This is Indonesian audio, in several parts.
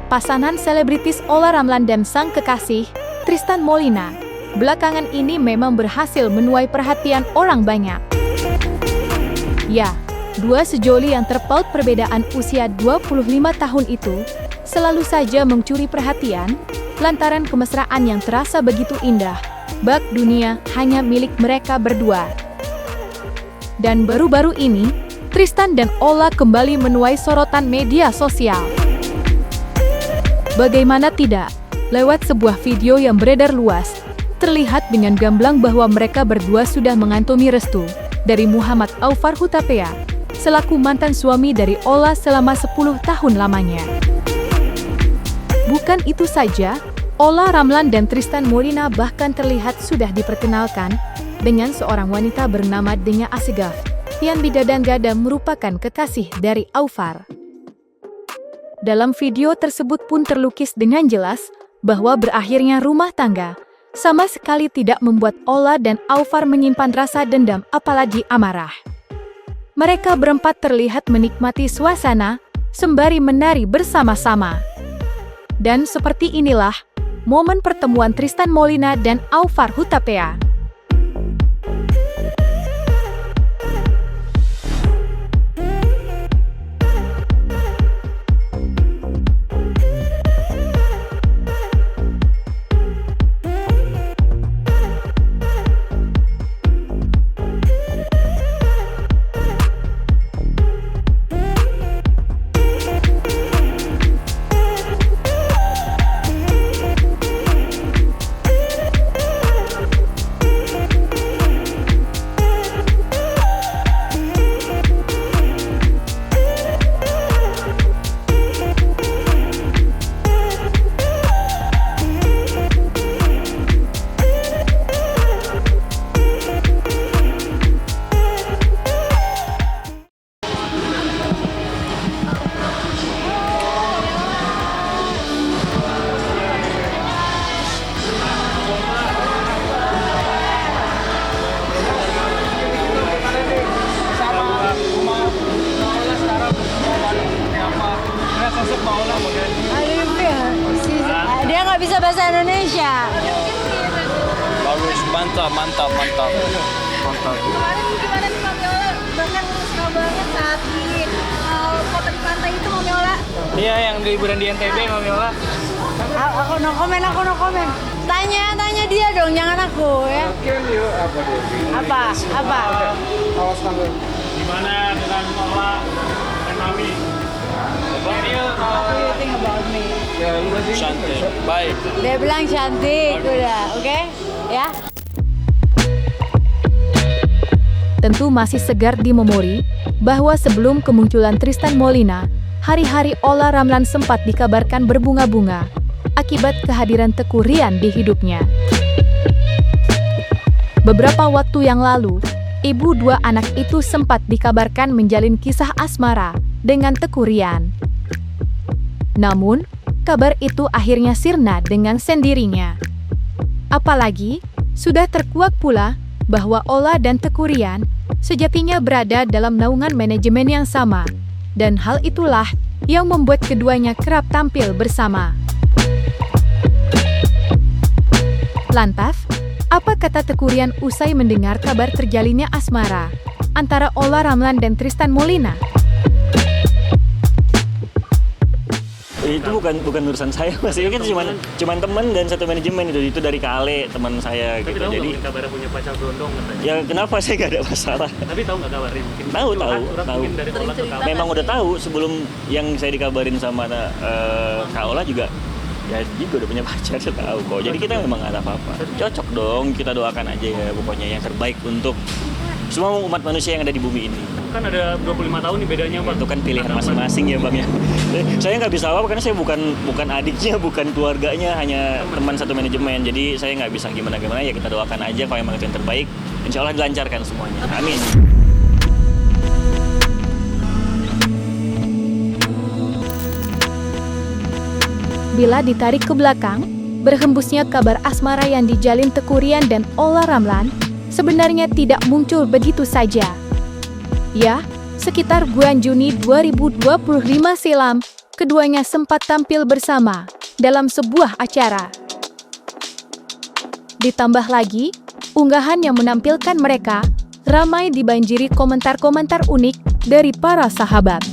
Pasangan selebritis Olla Ramlan dan sang kekasih, Tristan Molina, belakangan ini memang berhasil menuai perhatian orang banyak. Ya, dua sejoli yang terpaut perbedaan usia 25 tahun itu selalu saja mencuri perhatian lantaran kemesraan yang terasa begitu indah, bak dunia hanya milik mereka berdua. Dan baru-baru ini, Tristan dan Olla kembali menuai sorotan media sosial. Bagaimana tidak, lewat sebuah video yang beredar luas, terlihat dengan gamblang bahwa mereka berdua sudah mengantongi restu dari Muhammad Aufar Hutapea, selaku mantan suami dari Olla selama 10 tahun lamanya. Bukan itu saja, Olla Ramlan dan Tristan Molina bahkan terlihat sudah diperkenalkan dengan seorang wanita bernama Denya Assegaf, yang digadang-gadang merupakan kekasih dari Aufar. Dalam video tersebut pun terlukis dengan jelas bahwa berakhirnya rumah tangga sama sekali tidak membuat Olla dan Aufar menyimpan rasa dendam apalagi amarah. Mereka berempat terlihat menikmati suasana sembari menari bersama-sama. Dan seperti inilah momen pertemuan Tristan Molina dan Aufar Hutapea. Dia nggak bisa bahasa Indonesia. Bagus, mantap. Kemarin gimana nih Mami Olla? Bahkan suka banget saat di foto di pantai itu Mami Olla. Iya, yang liburan di NTB, Mami Olla. Aku no komen. Tanya dia dong, jangan aku ya. Apa? Awas tangan. Gimana dengan Olla dan Mami? What do you think about me? Cantik, baik. Dia bilang cantik, udah, oke? Ya. Tentu masih segar di memori bahwa sebelum kemunculan Tristan Molina, hari-hari Olla Ramlan sempat dikabarkan berbunga-bunga akibat kehadiran Teuku Ryan di hidupnya. Beberapa waktu yang lalu, ibu dua anak itu sempat dikabarkan menjalin kisah asmara dengan Teuku Ryan. Namun, kabar itu akhirnya sirna dengan sendirinya. Apalagi, sudah terkuak pula bahwa Olla dan Teuku Ryan sejatinya berada dalam naungan manajemen yang sama, dan hal itulah yang membuat keduanya kerap tampil bersama. Lantas, apa kata Teuku Ryan usai mendengar kabar terjalinnya asmara antara Olla Ramlan dan Tristan Molina? Itu bukan urusan saya, Mas. Itu kan cuma teman dan satu manajemen itu dari Kale, teman saya. Tapi gitu. tahu Jadi kabar punya pacar berondong katanya. ya kenapa saya gak ada masalah? Tapi tahu nggak kabarnya? Mungkin Tahu. mungkin dari Olla ke kamu. Memang udah tahu sebelum yang saya dikabarin sama Kak Ola juga. Ya juga udah punya pacar, saya tahu kok. Jadi kita memang gak ada apa-apa. Cocok dong, kita doakan aja ya pokoknya yang terbaik untuk semua umat manusia yang ada di bumi ini. Kan ada 25 tahun nih bedanya, Pak. Itu kan pilihan masing-masing ya Bang ya. Saya nggak bisa apa karena saya bukan adiknya, bukan keluarganya, hanya teman satu manajemen. Jadi saya nggak bisa gimana-gimana, ya kita doakan aja kalau emang itu yang terbaik. Insya Allah dilancarkan semuanya. Amin. Bila ditarik ke belakang, berhembusnya kabar asmara yang dijalin Teuku Ryan dan Olla Ramlan sebenarnya tidak muncul begitu saja. Ya, sekitar bulan Juni 2025 silam, keduanya sempat tampil bersama dalam sebuah acara. Ditambah lagi, unggahan yang menampilkan mereka ramai dibanjiri komentar-komentar unik dari para sahabat.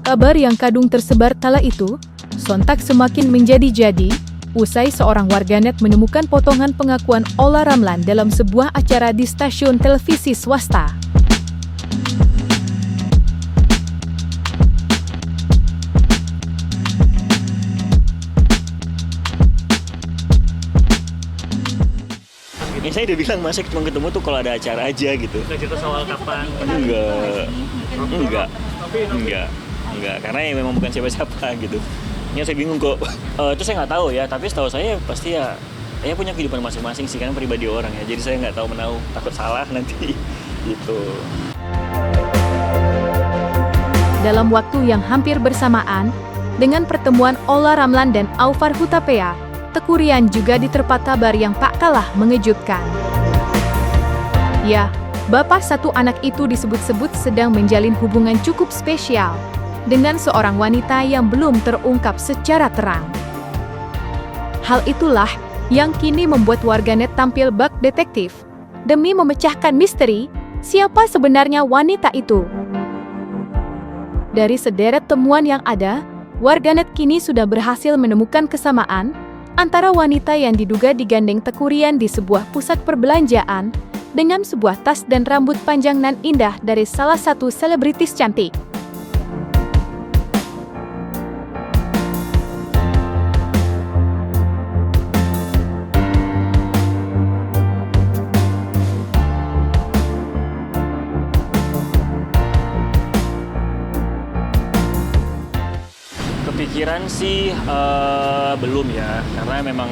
Kabar yang kadung tersebar kala itu sontak semakin menjadi-jadi usai seorang warganet menemukan potongan pengakuan Olla Ramlan dalam sebuah acara di stasiun televisi swasta. Ya saya udah bilang masa cuma ketemu tuh kalau ada acara aja gitu. Nggak cerita soal kapan. Enggak, karena ya memang bukan siapa-siapa gitu. Ya saya bingung kok. Itu saya nggak tahu ya, tapi setahu saya pasti ya punya kehidupan masing-masing sih, kan pribadi orang ya. Jadi saya nggak tahu menahu, takut salah nanti gitu. Dalam waktu yang hampir bersamaan dengan pertemuan Olla Ramlan dan Aufar Hutapea, Teuku Ryan juga diterpa kabar yang tak kalah mengejutkan. Ya, bapak satu anak itu disebut-sebut sedang menjalin hubungan cukup spesial dengan seorang wanita yang belum terungkap secara terang. Hal itulah yang kini membuat warganet tampil bak detektif demi memecahkan misteri siapa sebenarnya wanita itu. Dari sederet temuan yang ada, warganet kini sudah berhasil menemukan kesamaan antara wanita yang diduga digandeng Teuku Ryan di sebuah pusat perbelanjaan dengan sebuah tas dan rambut panjang nan indah dari salah satu selebritis cantik. Kepikiran sih belum ya, karena memang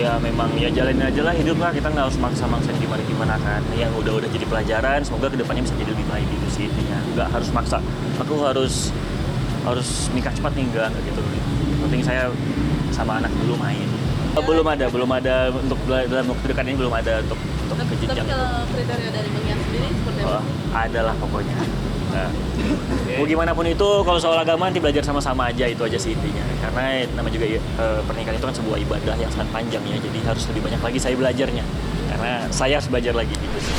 ya jalanin aja lah hidup lah, kita nggak harus maksa-maksa gimana kan. Yang udah jadi pelajaran, semoga kedepannya bisa jadi lebih baik gitu sih intinya. Nggak harus maksa, aku harus nikah cepat nih, enggak gitu. Penting saya sama anak dulu main. Belum ada untuk dalam waktu dekat ini belum ada untuk kejenjang. Tapi kalau kriteria dari Bang Ian sendiri seperti apa? Ada lah pokoknya. Nah, mau gimana pun itu, kalau soal agama nanti belajar sama-sama aja, itu aja sih intinya. Karena nama juga pernikahan itu kan sebuah ibadah yang sangat panjang ya, jadi harus lebih banyak lagi saya belajarnya. Karena saya harus belajar lagi gitu sih.